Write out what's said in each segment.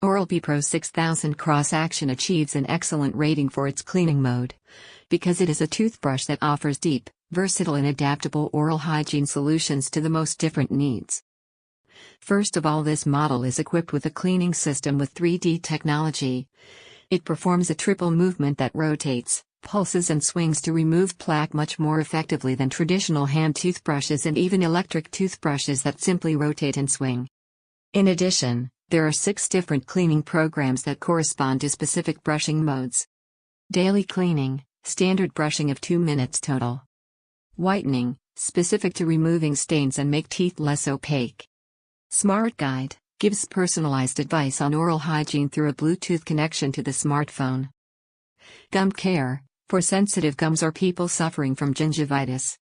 Oral-B Pro 6000 CrossAction achieves an excellent rating for its cleaning mode, because it is a toothbrush that offers deep, versatile and adaptable oral hygiene solutions to the most different needs. First of all, this model is equipped with a cleaning system with 3D technology. It performs a triple movement that rotates, pulses and swings to remove plaque much more effectively than traditional hand toothbrushes and even electric toothbrushes that simply rotate and swing. In addition, there are 6 different cleaning programs that correspond to specific brushing modes. Daily cleaning, standard brushing of 2 minutes total. Whitening, specific to removing stains and make teeth less opaque. Smart Guide, gives personalized advice on oral hygiene through a Bluetooth connection to the smartphone. Gum Care, for sensitive gums or people suffering from gingivitis.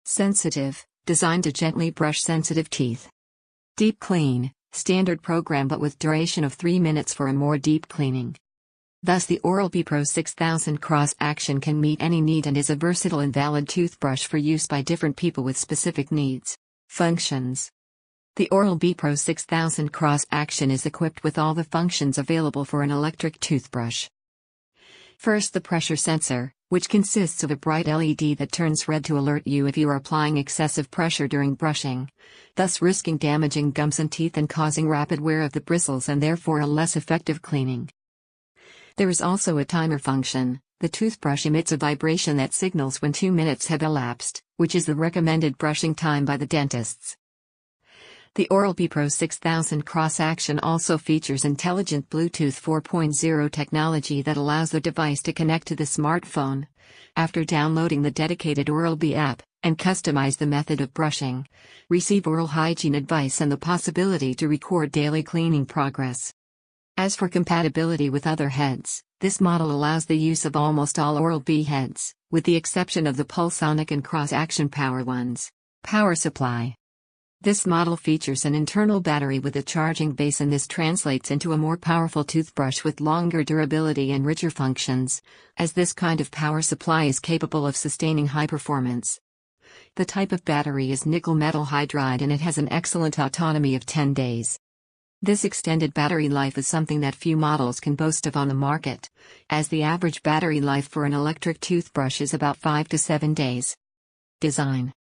Sensitive, designed to gently brush sensitive teeth. Deep Clean, standard program but with duration of 3 minutes for a more deep cleaning. Thus the Oral-B Pro 6000 CrossAction can meet any need and is a versatile and valid toothbrush for use by different people with specific needs. Functions. The Oral-B Pro 6000 CrossAction is equipped with all the functions available for an electric toothbrush. First, the pressure sensor, which consists of a bright LED that turns red to alert you if you are applying excessive pressure during brushing, thus risking damaging gums and teeth and causing rapid wear of the bristles and therefore a less effective cleaning. There is also a timer function. The toothbrush emits a vibration that signals when 2 minutes have elapsed, which is the recommended brushing time by the dentists. The Oral-B Pro 6000 CrossAction also features intelligent Bluetooth 4.0 technology that allows the device to connect to the smartphone. After downloading the dedicated Oral-B app, and customize the method of brushing, receive oral hygiene advice and the possibility to record daily cleaning progress. As for compatibility with other heads, this model allows the use of almost all Oral-B heads, with the exception of the Pulsonic and CrossAction Power ones. Power supply. This model features an internal battery with a charging base, and this translates into a more powerful toothbrush with longer durability and richer functions, as this kind of power supply is capable of sustaining high performance. The type of battery is nickel metal hydride and it has an excellent autonomy of 10 days. This extended battery life is something that few models can boast of on the market, as the average battery life for an electric toothbrush is about 5 to 7 days. Design.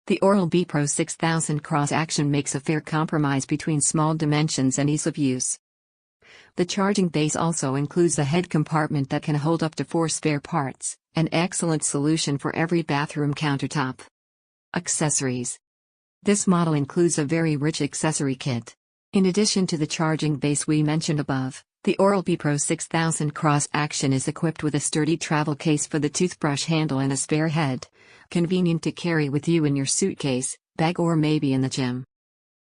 The Oral-B Pro 6000 CrossAction makes a fair compromise between small dimensions and ease of use. The charging base also includes a head compartment that can hold up to 4 spare parts, an excellent solution for every bathroom countertop. Accessories. This model includes a very rich accessory kit. In addition to the charging base we mentioned above, the Oral-B Pro 6000 CrossAction is equipped with a sturdy travel case for the toothbrush handle and a spare head, convenient to carry with you in your suitcase, bag or maybe in the gym.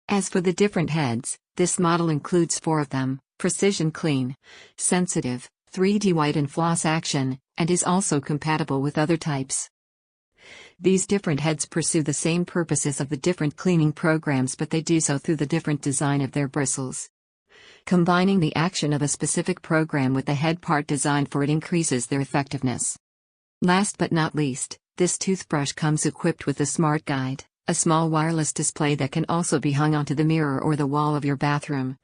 As for the different heads, this model includes 4 of them: Precision Clean, Sensitive, 3D White and Floss Action, and is also compatible with other types. These different heads pursue the same purposes of the different cleaning programs, but they do so through the different design of their bristles. Combining the action of a specific program with the head part designed for it increases their effectiveness. Last but not least, this toothbrush comes equipped with a Smart Guide, a small wireless display that can also be hung onto the mirror or the wall of your bathroom,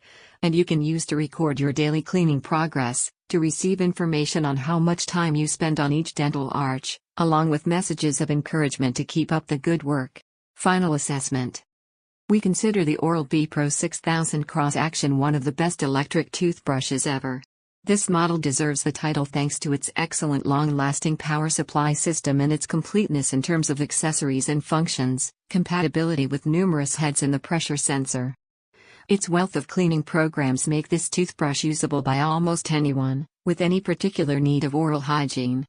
and you can use to record your daily cleaning progress, to receive information on how much time you spend on each dental arch, along with messages of encouragement to keep up the good work. Final assessment. We consider the Oral-B Pro 6000 CrossAction one of the best electric toothbrushes ever. This model deserves the title thanks to its excellent long-lasting power supply system and its completeness in terms of accessories and functions, compatibility with numerous heads and the pressure sensor. Its wealth of cleaning programs make this toothbrush usable by almost anyone, with any particular need of oral hygiene.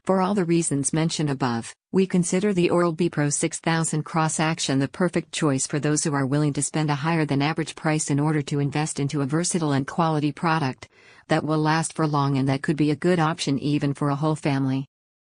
For all the reasons mentioned above, we consider the Oral-B Pro 6000 CrossAction the perfect choice for those who are willing to spend a higher than average price in order to invest into a versatile and quality product that will last for long and that could be a good option even for a whole family.